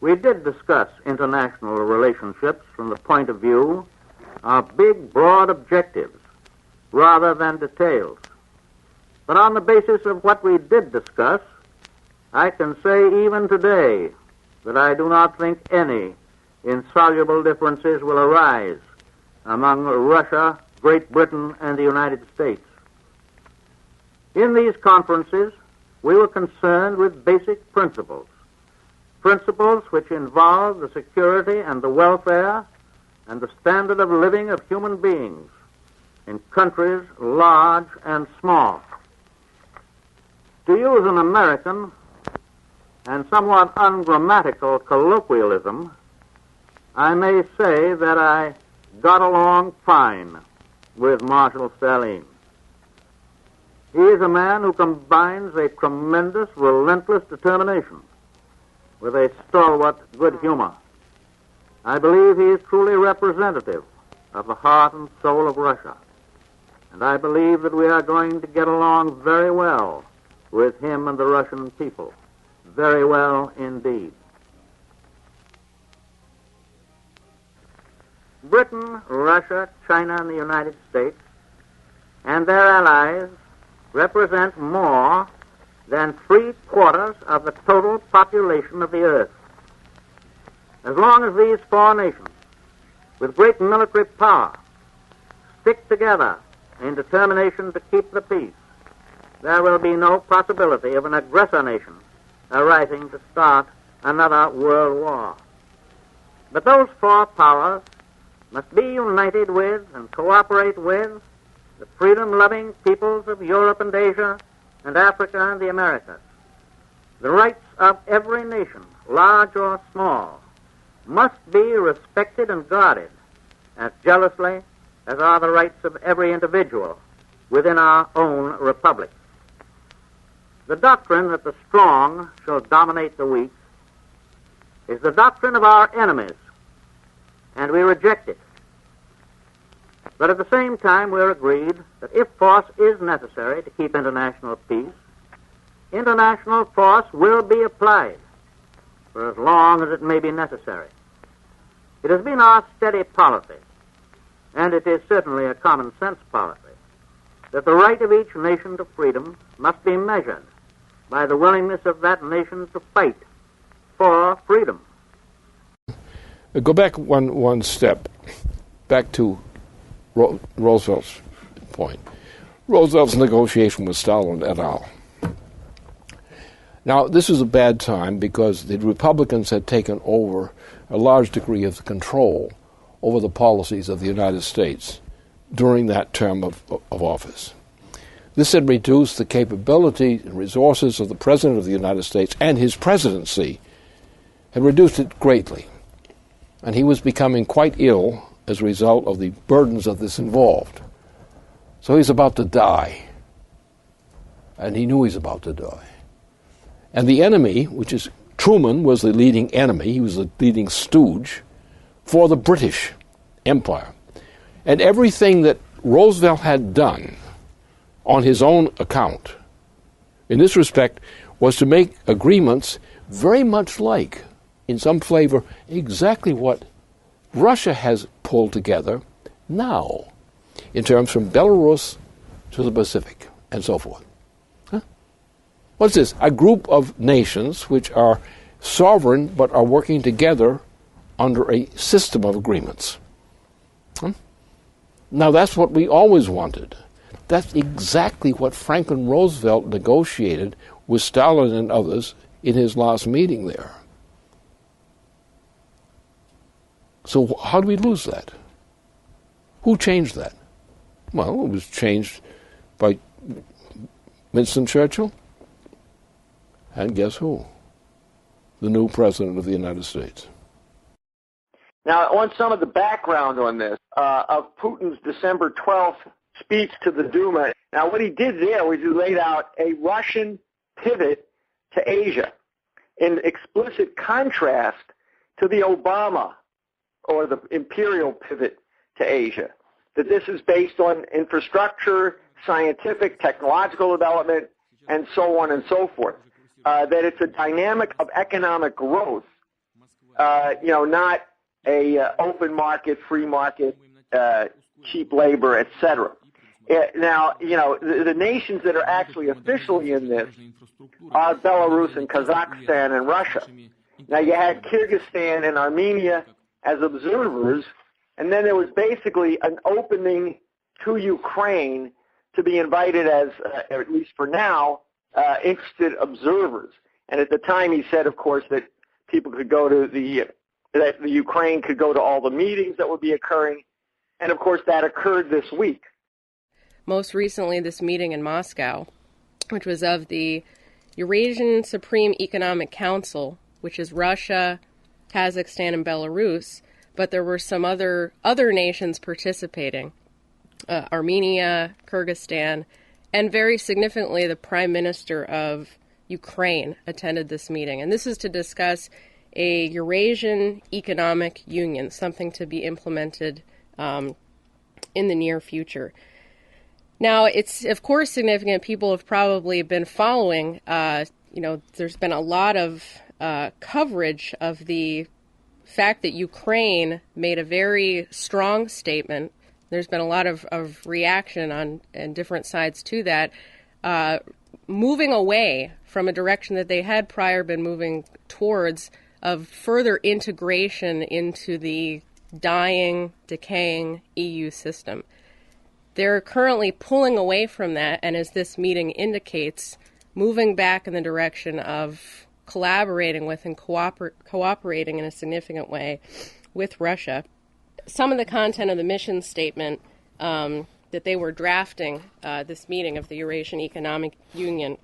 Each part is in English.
We did discuss international relationships from the point of view of big, broad objectives rather than details. But on the basis of what we did discuss, I can say even today that I do not think any insoluble differences will arise among Russia, Great Britain, and the United States. In these conferences, we were concerned with basic principles which involve the security and the welfare and the standard of living of human beings in countries large and small. To use an American and somewhat ungrammatical colloquialism, I may say that I got along fine with Marshal Stalin. He is a man who combines a tremendous, relentless determination with a stalwart good humor. I believe he is truly representative of the heart and soul of Russia, and I believe that we are going to get along very well with him and the Russian people, very well indeed. Britain, Russia, China, and the United States and their allies represent more than 3/4 of the total population of the earth. As long as these four nations, with great military power, stick together in determination to keep the peace, there will be no possibility of an aggressor nation arising to start another world war. But those four powers must be united with and cooperate with the freedom-loving peoples of Europe and Asia and Africa and the Americas. The rights of every nation, large or small, must be respected and guarded as jealously as are the rights of every individual within our own republic. The doctrine that the strong shall dominate the weak is the doctrine of our enemies, and we reject it. But at the same time, we're agreed that if force is necessary to keep international peace, international force will be applied for as long as it may be necessary. It has been our steady policy, and it is certainly a common sense policy, that the right of each nation to freedom must be measured by the willingness of that nation to fight for freedom. Go back one step, back to Roosevelt's point. Roosevelt's negotiation with Stalin et al. Now, this was a bad time because the Republicans had taken over a large degree of control over the policies of the United States during that term of office. This had reduced the capability and resources of the President of the United States, and his presidency had reduced it greatly. And he was becoming quite ill as a result of the burdens of this involved. So he's about to die. And he knew he's about to die. And the enemy, which is Truman, was the leading enemy. He was the leading stooge for the British Empire. And everything that Roosevelt had done on his own account, in this respect, was to make agreements very much like, in some flavor, exactly what Russia has pulled together now, in terms from Belarus to the Pacific, and so forth. Huh? What's this? A group of nations which are sovereign but are working together under a system of agreements. Huh? Now, that's what we always wanted. That's exactly what Franklin Roosevelt negotiated with Stalin and others in his last meeting there. So how do we lose that? Who changed that? Well, it was changed by Winston Churchill. And guess who? The new President of the United States. Now, I want some of the background on this, of Putin's December 12th speech to the Duma. Now, what he did there was he laid out a Russian pivot to Asia in explicit contrast to the Obama or the imperial pivot to Asia, that this is based on infrastructure, scientific, technological development, and so on and so forth, that it's a dynamic of economic growth not a open market, free market, cheap labor, etc. Now, the nations that are actually officially in this are Belarus and Kazakhstan and Russia. Now, you had Kyrgyzstan and Armenia as observers, and then there was basically an opening to Ukraine to be invited as, at least for now, interested observers. And at the time he said, of course, that people could go to that the Ukraine could go to all the meetings that would be occurring. And of course, that occurred this week. Most recently, this meeting in Moscow, which was of the Eurasian Supreme Economic Council, which is Russia, Kazakhstan, and Belarus, but there were some other nations participating, Armenia, Kyrgyzstan, and very significantly, the Prime Minister of Ukraine attended this meeting. And this is to discuss a Eurasian Economic Union, something to be implemented in the near future. Now, it's, of course, significant. People have probably been following, there's been a lot of coverage of the fact that Ukraine made a very strong statement. There's been a lot of reaction on different sides to that, moving away from a direction that they had prior been moving towards of further integration into the dying, decaying EU system. They're currently pulling away from that, and as this meeting indicates, moving back in the direction of collaborating with and cooperating in a significant way with Russia. Some of the content of the mission statement that they were drafting this meeting of the Eurasian Economic Union,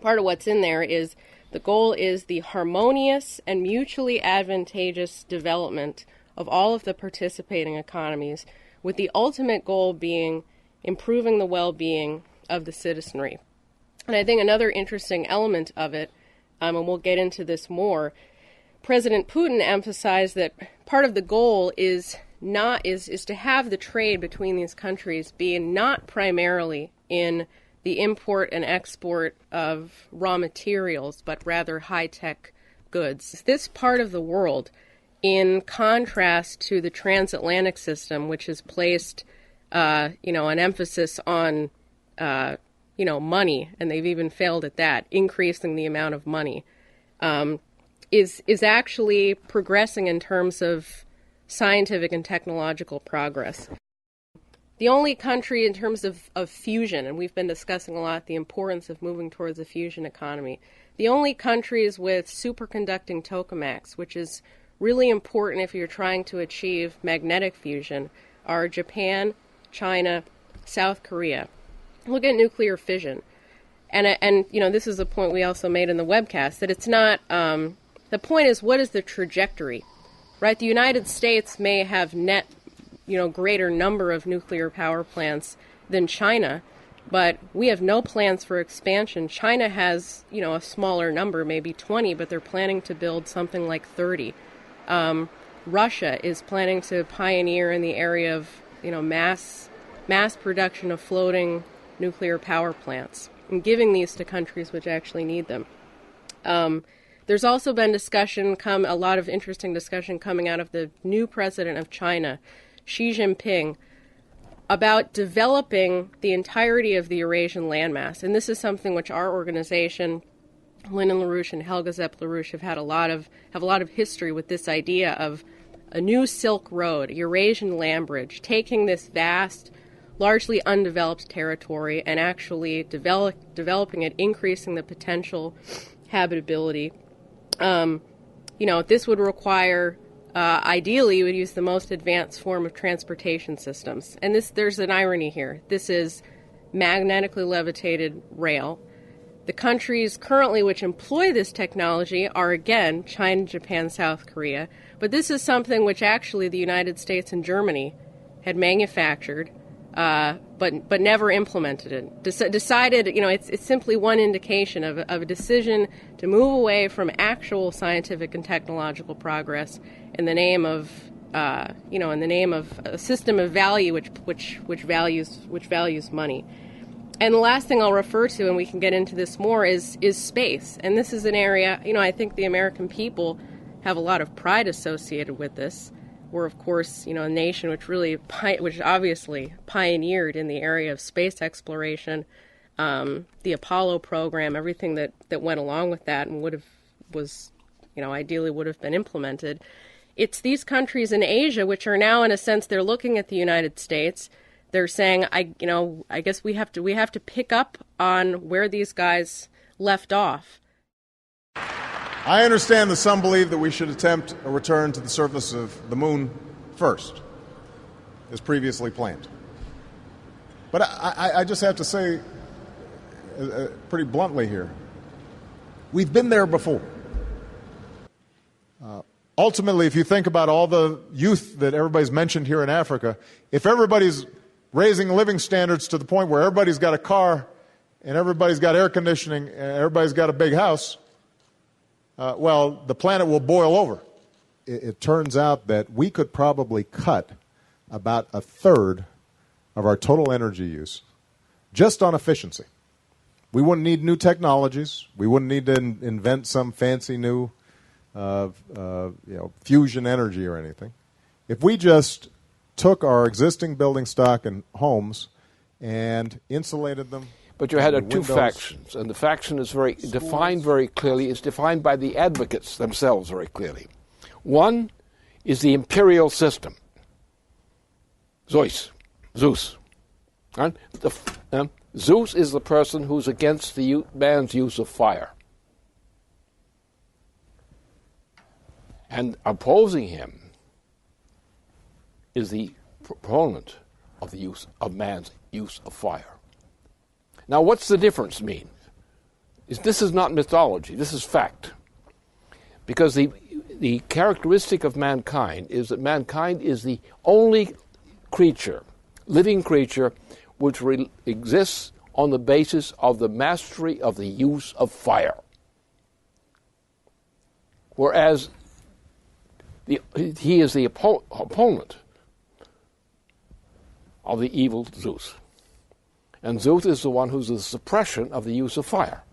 part of what's in there is the goal is the harmonious and mutually advantageous development of all of the participating economies, with the ultimate goal being improving the well-being of the citizenry. And I think another interesting element of it, and we'll get into this more, President Putin emphasized that part of the goal is to have the trade between these countries be not primarily in the import and export of raw materials, but rather high-tech goods. This part of the world, in contrast to the transatlantic system, which has placed, an emphasis on, money, and they've even failed at that, increasing the amount of money, is actually progressing in terms of scientific and technological progress. The only country in terms of fusion, and we've been discussing a lot the importance of moving towards a fusion economy, the only countries with superconducting tokamaks, which is really important if you're trying to achieve magnetic fusion, are Japan, China, South Korea. Look at nuclear fission. And this is a point we also made in the webcast, that it's not, the point is, what is the trajectory, right? The United States may have net, greater number of nuclear power plants than China, but we have no plans for expansion. China has, a smaller number, maybe 20, but they're planning to build something like 30. Russia is planning to pioneer in the area of, mass production of floating nuclear power plants and giving these to countries which actually need them. There's also been a lot of interesting discussion coming out of the new president of China, Xi Jinping, about developing the entirety of the Eurasian landmass. And this is something which our organization, Lyndon LaRouche and Helga Zepp LaRouche, have a lot of history with this idea of a new Silk Road, Eurasian land bridge, taking this vast, largely undeveloped territory and actually developing it, increasing the potential habitability. This would require, ideally, you would use the most advanced form of transportation systems. And there's an irony here. This is magnetically levitated rail. The countries currently which employ this technology are, again, China, Japan, South Korea. But this is something which actually the United States and Germany had manufactured, but never implemented it. Decided, it's simply one indication of a decision to move away from actual scientific and technological progress in the name of, a system of value which values money. And the last thing I'll refer to, and we can get into this more, is space. And this is an area, I think the American people have a lot of pride associated with this. We're, of course, a nation which obviously pioneered in the area of space exploration, the Apollo program, everything that went along with that, and ideally would have been implemented. It's these countries in Asia which are now, in a sense, they're looking at the United States. They're saying, I guess we have to pick up on where these guys left off. I understand that some believe that we should attempt a return to the surface of the moon first, as previously planned. But I just have to say, pretty bluntly here, we've been there before. Ultimately, if you think about all the youth that everybody's mentioned here in Africa, if everybody's raising living standards to the point where everybody's got a car and everybody's got air conditioning and everybody's got a big house, well, the planet will boil over. It turns out that we could probably cut about a third of our total energy use just on efficiency. We wouldn't need new technologies. We wouldn't need to invent some fancy new fusion energy or anything. If we just took our existing building stock and homes and insulated them. But you had two factions, and the faction is defined very clearly. It's defined by the advocates themselves very clearly. One is the imperial system. Zeus. Right? Zeus is the person who's against the man's use of fire. And opposing him is the proponent of the use of man's use of fire. Now, what's the difference mean? This is not mythology. This is fact. Because the characteristic of mankind is that mankind is the only creature, living creature, which exists on the basis of the mastery of the use of fire. Whereas he is the opponent of the evil Zeus. And Zeus is the one who's the suppression of the use of fire.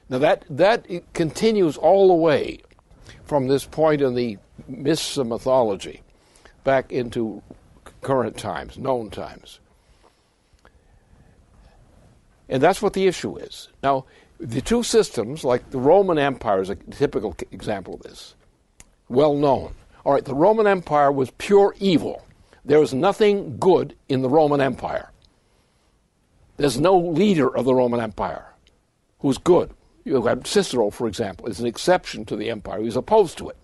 Now that continues all the way from this point in the myths of mythology back into current times, known times. And that's what the issue is. Now, the two systems, like the Roman Empire is a typical example of this, well known. All right, the Roman Empire was pure evil. There was nothing good in the Roman Empire. There's no leader of the Roman Empire who's good. You have Cicero, for example, is an exception to the empire. He's opposed to it.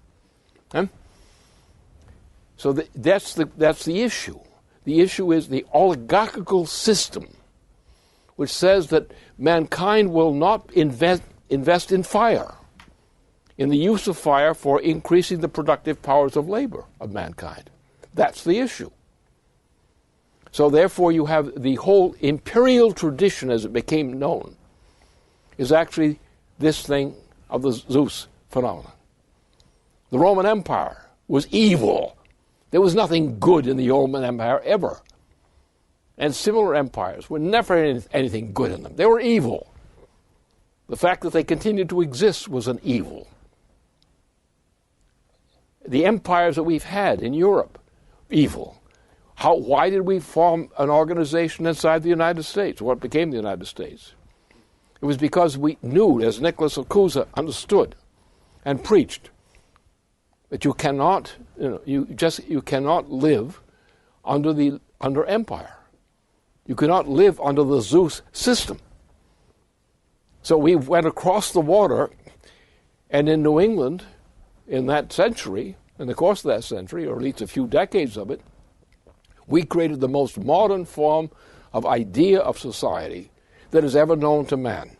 So that's the issue. The issue is the oligarchical system, which says that mankind will not invest in fire, in the use of fire for increasing the productive powers of labor of mankind. That's the issue. So therefore you have the whole imperial tradition, as it became known, is actually this thing of the Zeus phenomenon. The Roman Empire was evil. There was nothing good in the Roman Empire ever. And similar empires were never anything good in them. They were evil. The fact that they continued to exist was an evil. The empires that we've had in Europe, evil. Why did we form an organization inside the United States, what became the United States? It was because we knew, as Nicholas of Cusa understood and preached, that you cannot, you cannot live under empire. You cannot live under the Zeus system. So we went across the water, and in New England, in that century, in the course of that century, or at least a few decades of it, we created the most modern form of idea of society that is ever known to man.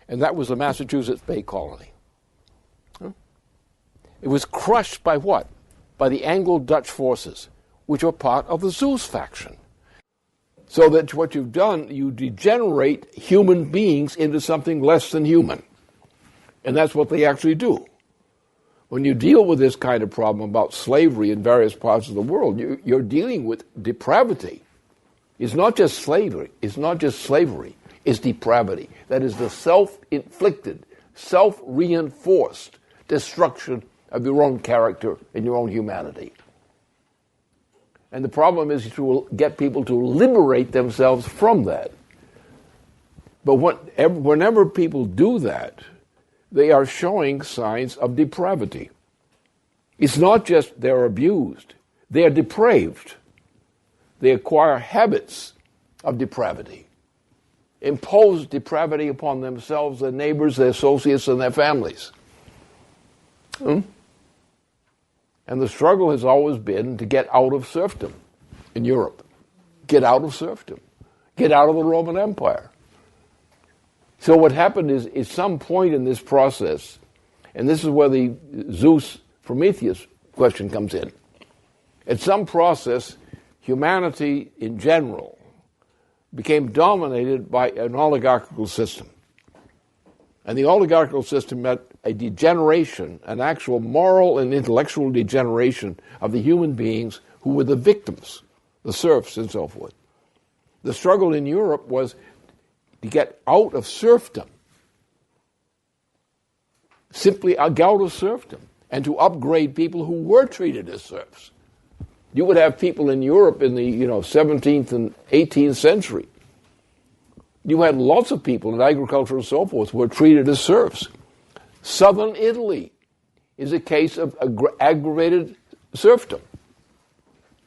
And that was the Massachusetts Bay Colony. It was crushed by what? By the Anglo-Dutch forces, which were part of the Zeus faction. So that what you've done, you degenerate human beings into something less than human. And that's what they actually do. When you deal with this kind of problem about slavery in various parts of the world, you're dealing with depravity. It's not just slavery. It's not just slavery. It's depravity. That is the self-inflicted, self-reinforced destruction of your own character and your own humanity. And the problem is to get people to liberate themselves from that. But whenever people do that, they are showing signs of depravity. It's not just they're abused, they are depraved. They acquire habits of depravity, impose depravity upon themselves, their neighbors, their associates, and their families. And the struggle has always been to get out of serfdom in Europe. Get out of serfdom. Get out of the Roman Empire. So what happened is, at some point in this process, and this is where the Zeus-Prometheus question comes in, at some process, humanity in general became dominated by an oligarchical system. And the oligarchical system meant a degeneration, an actual moral and intellectual degeneration of the human beings who were the victims, the serfs and so forth. The struggle in Europe was to get out of serfdom, simply out of serfdom, and to upgrade people who were treated as serfs. You would have people in Europe in the 17th and 18th century. You had lots of people in agriculture and so forth who were treated as serfs. Southern Italy is a case of aggravated serfdom.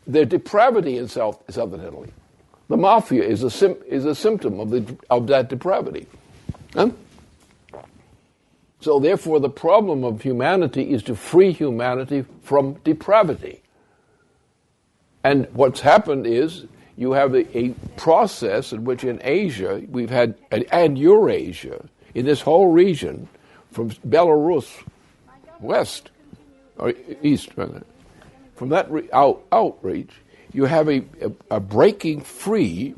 There's depravity in Southern Italy. The mafia is a symptom of that depravity. Huh? So therefore, the problem of humanity is to free humanity from depravity. And what's happened is you have a process in which in Asia we've had, and Eurasia, in this whole region, from Belarus west or east, rather, from that outreach, you have a breaking free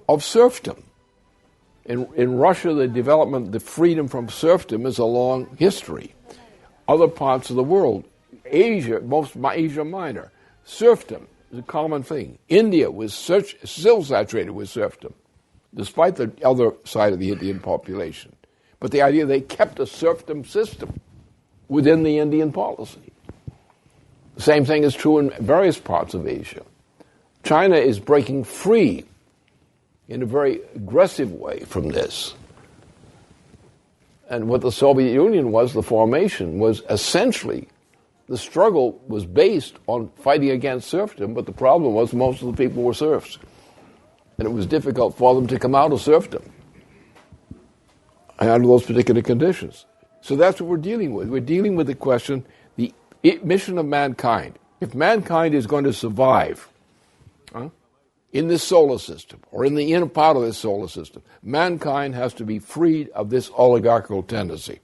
of serfdom. In Russia, the development, the freedom from serfdom is a long history. Other parts of the world, Asia, Asia Minor, serfdom is a common thing. India was still saturated with serfdom, despite the other side of the Indian population. But the idea they kept a serfdom system within the Indian policy. The same thing is true in various parts of Asia. China is breaking free in a very aggressive way from this. And what the Soviet Union was, the formation, was essentially the struggle was based on fighting against serfdom, but the problem was most of the people were serfs. And it was difficult for them to come out of serfdom under those particular conditions. So that's what we're dealing with. We're dealing with the question, the mission of mankind. If mankind is going to survive in this solar system, or in the inner part of this solar system, mankind has to be freed of this oligarchical tendency.